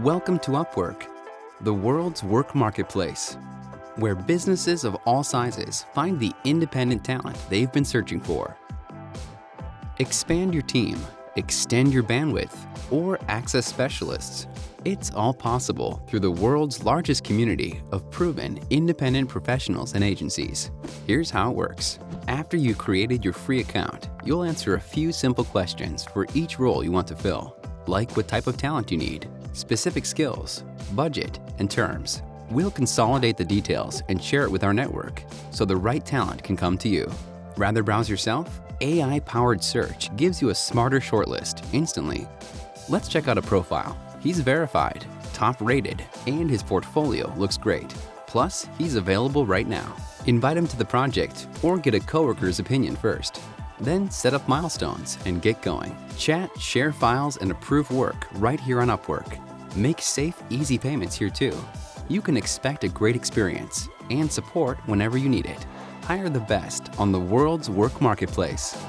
Welcome to UpWork, the world's work marketplace, where businesses of all sizes find the independent talent they've been searching for. Expand your team, extend your bandwidth, or access specialists. It's all possible through the world's largest community of proven independent professionals and agencies. Here's how it works. After you've created your free account, you'll answer a few simple questions for each role you want to fill, like what type of talent you need, specific skills, budget, and terms. We'll consolidate the details and share it with our network so the right talent can come to you. Rather browse yourself? AI-powered search gives you a smarter shortlist instantly. Let's check out a profile. He's verified, top-rated, and his portfolio looks great. Plus, he's available right now. Invite him to the project or get a coworker's opinion first. Then set up milestones and get going. Chat, share files, and approve work right here on UpWork. Make safe, easy payments here too. You can expect a great experience and support whenever you need it. Hire the best on the world's work marketplace.